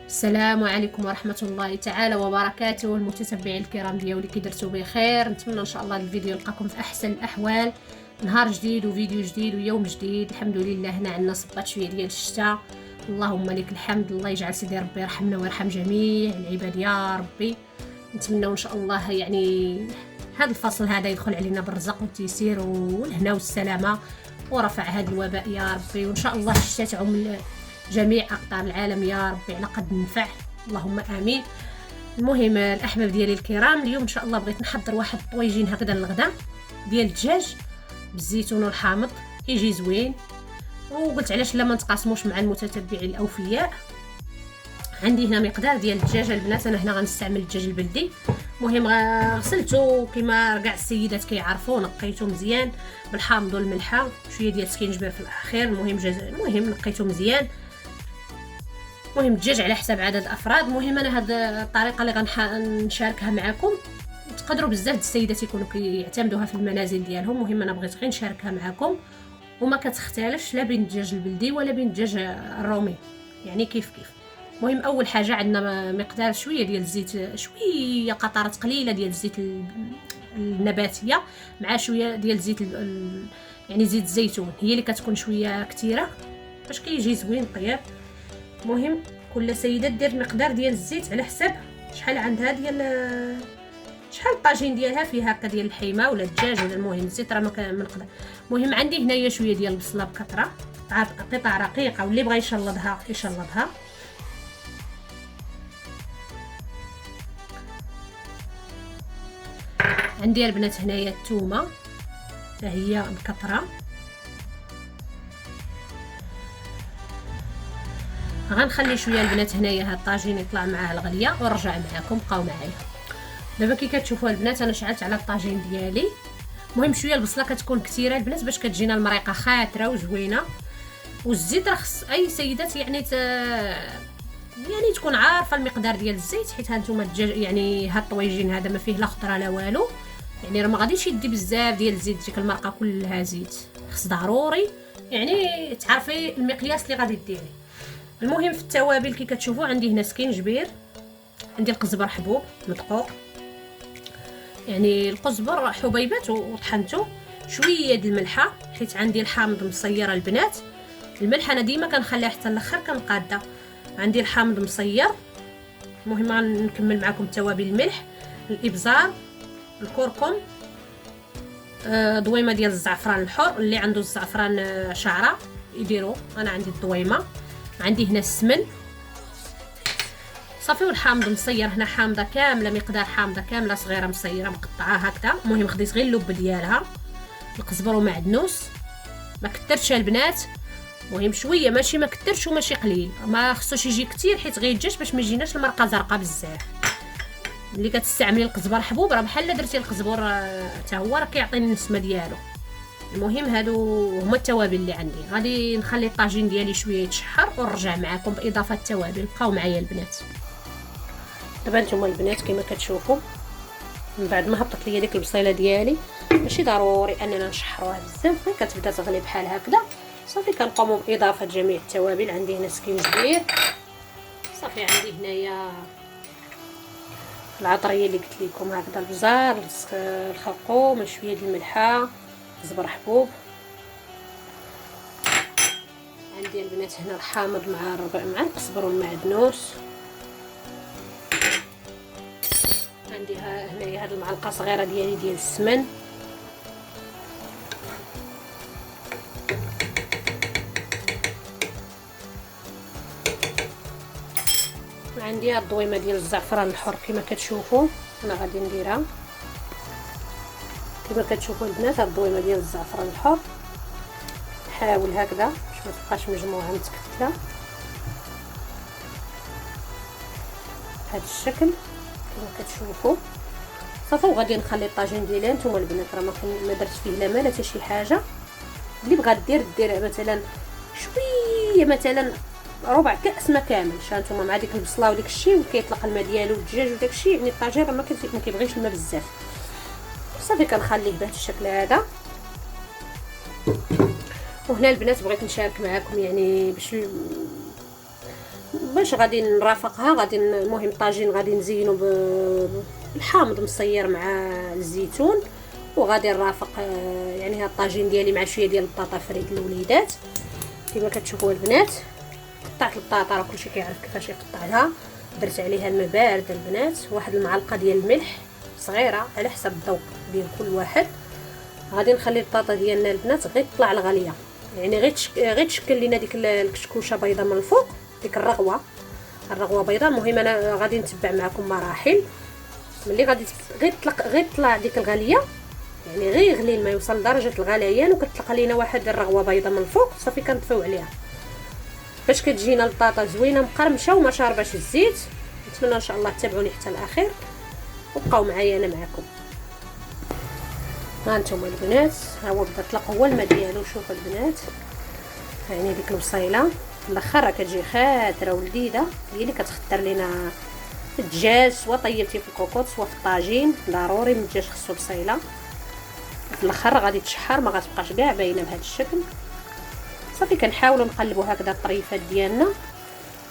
السلام عليكم ورحمة الله تعالى وبركاته. المتتبعين الكرام ديالي كي درتو بخير، نتمنى ان شاء الله الفيديو يلقاكم في احسن الاحوال. نهار جديد وفيديو جديد ويوم جديد، الحمد لله. هنا عندنا صبات شويه ديال الشتاء، اللهم لك الحمد. الله يجعل سيدي ربي يرحمنا ويرحم جميع العباد يا ربي. نتمنى ان شاء الله يعني هذا الفصل هذا يدخل علينا بالرزق والتيسير والهنا والسلامه، ورفع هذا الوباء يا ربي. وان شاء الله الشتاء تعم جميع أقطار العالم يا ربي على قد النفع، اللهم آمين. المهم الأحباب ديالي الكرام، اليوم إن شاء الله بغيت نحضر واحد الطويجين هكذا للغدا ديال الدجاج بالزيتون والحامض، كيجي زوين. وقلت علاش لا ما نتقاسموش مع المتتبعين الأوفياء. عندي هنا مقدار ديال الدجاج البنات، أنا هنا غنستعمل الدجاج البلدي. المهم غسلته كما كاع السيدات كيعرفوا، نقيته مزيان بالحامض والملحه، شويه ديال السكينجبير في الاخير. المهم نقيته مزيان. المهم الدجاج على حساب عدد الافراد. المهم انا هاد الطريقه اللي غنشاركها معكم تقدروا بزاف السيدات يكونوا كيعتمدوها في المنازل ديالهم. المهم انا بغيت غير نشاركها معكم، وما كتختلفش لا بين الدجاج البلدي ولا بين الدجاج الرومي، يعني كيف. المهم اول حاجه عندنا مقدار شويه ديال الزيت، شويه قطرات قليله ديال الزيت النباتيه مع شويه ديال زيت يعني زيت الزيتون، هي اللي كتكون شويه كثيره باش كيجي زوين طياب. المهم كل سيده دير مقدار ديال الزيت على حساب شحال عندها ديال شحال الطاجين ديالها فيه هكا ديال الحيمه ولا الدجاج ولا. المهم الزيت راه ما نقدر. المهم عندي هنايا شويه ديال البصله بكثره، قطع رقيقه، واللي بغى يشلضها يشلضها. عندي البنات هنايا الثومه حتى هي بكثره. غنخلي شويه البنات هنايا هاد الطاجين يطلع معاه الغليه ونرجع معكم، بقاو معايا. دابا كي كتشوفوا البنات انا شعلت على الطاجين ديالي. المهم شويه البصله كتكون كثيره البنات باش كتجينا المريقه خاطره وزوينه. والزيت راه خص اي سيدات يعني تكون عارفه المقدار ديال الزيت، حيت هانتوما الدجاج يعني هاد الطويجين هذا ما فيه لا خضره لا والو، يعني راه ما غاديش يدي بزاف ديال الزيت ديك المرقه كلها زيت. خص ضروري يعني تعرفي المقياس اللي غادي ديري. المهم في التوابل كي كتشوفوا عندي هنا سكينجبير، عندي القزبر حبوب مدقوق، يعني القزبر حبيبات وطحنته، شويه د الملحه حيت عندي الحامض مصير البنات. الملح انا ديما كنخليها حتى الاخر كنقاده. عندي الحامض مصير. المهم غنكمل معكم التوابل: الملح، الابزار، الكركم، دويمه ديال الزعفران الحر، اللي عنده الزعفران شعره يديروا، انا عندي الدويمه. عندي هنا السمن صافي، والحامض مصير. هنا حامضه كامله، مقدار حامضه كامله صغيره مصيره مقطعه هكذا. المهم خديت غير اللب ديالها، القزبر ومعدنوس، ما كثرتش البنات. المهم شويه، ماشي ما كثرش وماشي قليل، ما خصوش يجي كثير حيت غيتجاش باش ما يجيناش المرقه زرقاء بزاف. ملي كتستعملي القزبر حبوب راه بحال درتي القزبر حتى هو راه كيعطي النسمه ديالو. المهم هادو هما التوابل اللي عندي. غادي نخلي الطاجين ديالي شويه يتشحر ونرجع معكم باضافه التوابل. بقاو معايا البنات. دابا نتوما البنات كما كتشوفوا من بعد ما هبطت ليا ديك البصيله ديالي، ماشي ضروري اننا نشحروها بزاف، كتبدا تغلي بحال هكذا. صافي كنقوموا باضافه جميع التوابل. عندي هنا سكينجبير صافي، عندي هنايا العطريه اللي قلت لكم هكذا، البزار، الخرقوم، شويه د الملحه، زبر حبوب. عندي البنات هنا الحامض مع القزبر والمعدنوس. عندي هنايا هاد المعلقه صغيره ديالي ديال السمن. عندي هاد الضويمه ديال الزعفران الحر كما كتشوفوا، انا غادي نديرها كما كتشوفوا البنات. هاد الضويمه ديال الزعفران الحر نحاول هكذا باش ما تبقاش مجموعه متكتله بهذا الشكل كما كتشوفوا صافي. وغادي نخلي الطاجين ديالي. نتوما البنات راه ما درت فيه لا مال حتى شي حاجه. اللي بغات دير مثلا شويه، مثلا ربع كاس ما كاملش. هانتوما مع ديك البصله وديك الشيء وكيطلق الماء ديالو والدجاج وداك الشيء، يعني الطاجين راه ما كيبغيش الماء بزاف. صافي كنخليه بهذا الشكل هذا. وهنا البنات بغيت نشارك معكم يعني باش باش غادي نرافقها. غادي المهم الطاجين غادي نزينو بالحامض مصير مع الزيتون، وغادي نرافق يعني هاد الطاجين ديالي مع شويه ديال البطاطا فريت للوليدات كما كتشوفوا البنات. قطعت البطاطا راه كلشي كيعرف كيفاش يقطعها. درت عليها الماء بارد البنات، واحد المعلقه ديال الملح صغيره على حسب الذوق ديال كل واحد. غادي نخلي البطاطا ديالنا البنات غير تطلع الغاليه، يعني غير تشكل لينا ديك الكشكوشه بيضه من الفوق، ديك الرغوه بيضه. المهم انا غادي نتبع معكم مراحل. ملي غادي غير تطلع ديك الغاليه، يعني غير يغلي الماء يوصل لدرجه الغليان وكتطلق لينا واحد الرغوه بيضه من الفوق، صافي كنطفيو عليها باش كتجينا البطاطا زوينه مقرمشه وما شارباش الزيت. نتمنى ان شاء الله تتابعوني حتى الاخير وبقاو معايا انا معكم. ها انتم البنات، ها هو بدا طلق هو الماء ديالو. شوفوا البنات، يعني ديك البصيله في الاخر راه كتجي خاتره ولذيذه، هي اللي كتخطر لينا الدجاج. سوا طيبتي في الكوكوط سوا في الطاجين، ضروري من الدجاج خصو بصيله. في الاخر غادي تشحر، ما غتبقاش كاع باينه بهذا الشكل. صافي كنحاولوا نقلبوا هكذا الطريفات ديالنا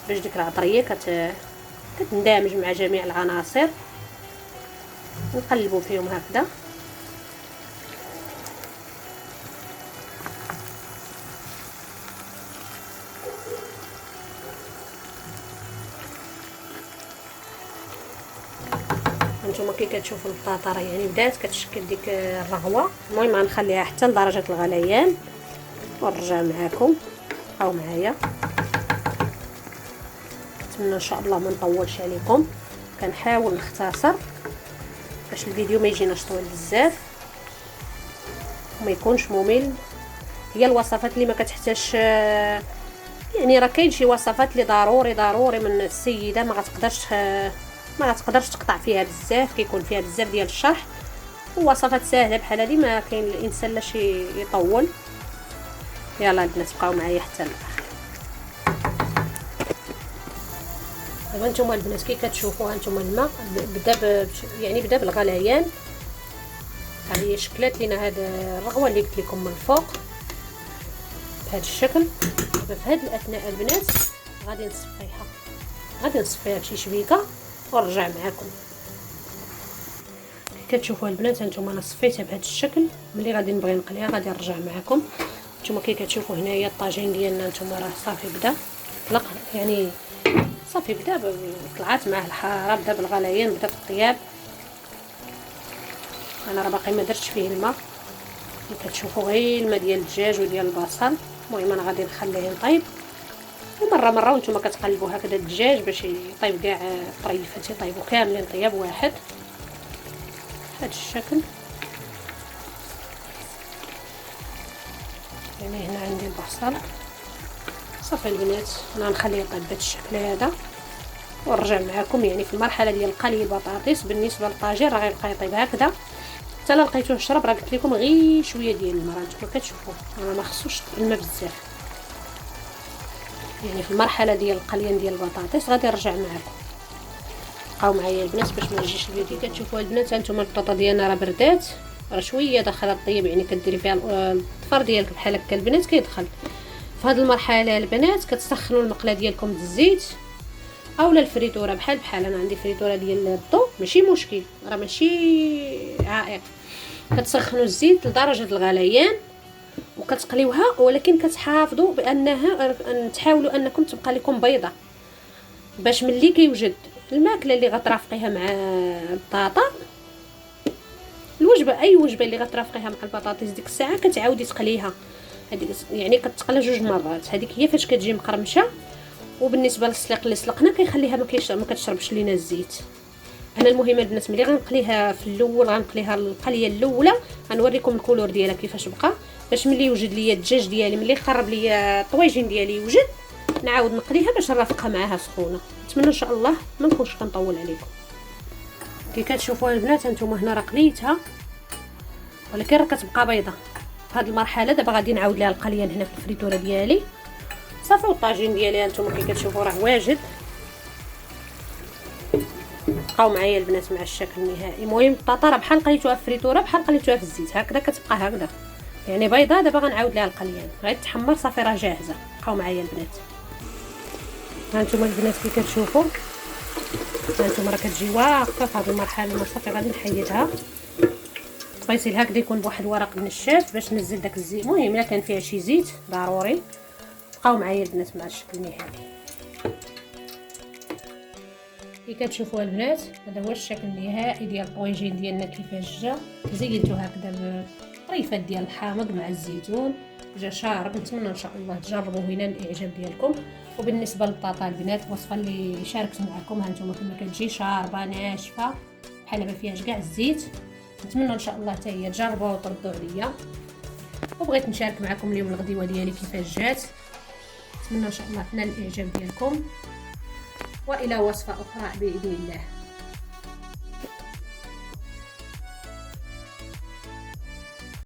باش ديك العطريه كتندمج مع جميع العناصر. نقلبوا فيهم هكذا. هانتوما كي كتشوفوا البطاطا راه يعني بدات كتشكل ديك الرغوه. المهم غنخليها حتى لدرجه الغليان ونرجع معكم. بقاو معايا، نتمنى ان شاء الله ما نطولش عليكم. كنحاول نختصر باش الفيديو ما يجيناش طويل بزاف وما يكونش ممل. هي الوصفات اللي ما كتحتاجش، يعني راه كاين شي وصفات اللي ضروري من السيده ما غتقدرش تقطع فيها بزاف، كيكون فيها بزاف ديال الشرح. ووصفات سهله بحال هذه ما كاين الانسان لاش يطول. يلا البنات بقاو معايا حتى الاخر. دابا نتوما البنات كي كتشوفوا هانتوما الماء بدا بالغليان. ها هي شكلات لينا هاد الرغوه اللي قلت لكم من الفوق بهذا الشكل. دابا في هاد الاثناء البنات غادي نصفيها بشي شبيكه ونرجع معكم. كتشوفوا البنات هانتوما انا صفيتها بهذا الشكل. ملي غادي نبغي نقليها غادي نرجع معكم. نتوما كي كتشوفوا هنايا الطاجين ديالنا نتوما راه صافي بدا طلق، يعني صافي بدا طلعات معاه الحراره، بدا بالغليان، بدا بالطياب. انا راه باقي ما درتش فيه الماء، كتشوفوا غير الماء ديال الدجاج وديال البصل. المهم انا غادي نخليه يطيب، ومره وانتم كتقلبوا هكذا الدجاج باش يطيب كاع الطريفات، يطيبوا كاملين طياب واحد بهذا الشكل. يعني هنا عندي البصل صافي البنات، انا نخليه يطيب بهذا الشكل هذا ونرجع معكم. يعني في المرحله ديال قلي البطاطس بالنسبه للطاجين راه غيبقى يطيب هكذا حتى لا لقيتوه شرب. راه قلت لكم غير شويه ديال الماء، نتوما كتشوفوا راه ما خصوش الماء بزاف. يعني في المرحله ديال القليان ديال البطاطس غادي نرجع معكم. بقاو معايا البنات باش ما يجيش الفيديو. كتشوفوا البنات هانتوما البطاطا ديالنا راه بردات، راه شويه داخله طيب، يعني كديري فيها الظفر ديالك بحال هكا البنات كيدخل. في هذه المرحله البنات كتسخنوا المقله ديالكم بالزيت اولا الفريتوره بحال انا عندي فريتوره ديال الضو، ماشي مشكل، راه ماشي عائق. كتسخنوا الزيت لدرجه الغليان وكتقليوها، ولكن كتحافظوا بانها تحاولوا انكم تبقى لكم بيضه باش ملي كيوجد الماكله اللي غترافقيها مع البطاطا، الوجبه اي وجبه اللي غترافقيها مع البطاطس ديك الساعه كتعاودي تقليها. هذيك يعني كتقلى 2 مرات. هذيك هي فاش كتجي مقرمشه. وبالنسبه للسلق اللي سلقنا كيخليها ما كتشربش لينا الزيت. انا المهم البنات ملي غنقليها في الاول غنقليها القليه الاولى، غنوريكم الكولور ديالها كيفاش بقى، باش ملي يوجد ليا الدجاج ديالي، ملي خرب ليا الطويجين ديالي يوجد، نعاود نقليها باش نرافقها معاها سخونه. نتمنى ان شاء الله ما نكونش كنطول عليكم. كي كتشوفوا البنات هانتوما هنا راه قليتها ولكن راه كتبقى بيضه. في هذه المرحله دابا غادي نعاود ليها القليان هنا في الفريتوره ديالي صافي. والطاجين ديالي هانتوما كي كتشوفوا راه واجد. بقاو معايا البنات مع الشكل النهائي. المهم البطاطا راه بحال قليتوها في الفريتوره بحال قليتوها في الزيت هكذا كتبقى هكذا، يعني بيضه. دابا غنعاود ليها القليان غير تحمر صافي راه جاهزه. بقاو معايا البنات. هانتوما البنات كي كتشوفوا، هانتوما راه كتجي واقفه في هذه المرحله. صافي غادي نحيدها. بغيتي هكذا يكون بواحد الورق نشاف باش نزل داك الزيت. المهم الا كان فيها شي زيت ضروري بقاو معايا البنات مع الشكل النهائي. كي كتشوفوا البنات هذا هو الشكل النهائي ديال الطويجين ديالنا كيفاش جا. زينتو هكذا بريفات ديال الحامض مع الزيتون، جا شارب. نتمنى ان شاء الله تجربوه وينال الاعجاب ديالكم. وبالنسبه للبطاطا البنات الوصفه اللي شاركت معكم هانتوما كما كتجي شاربه ناشفه بحال ما فيهاش كاع الزيت. نتمنى ان شاء الله حتى هي تجربوها وتردوا عليا. وبغيت نشارك معكم اليوم الغديوه ديالي كيفاش جات. نتمنى ان شاء الله تنال الاعجاب ديالكم، والى وصفه اخرى باذن الله.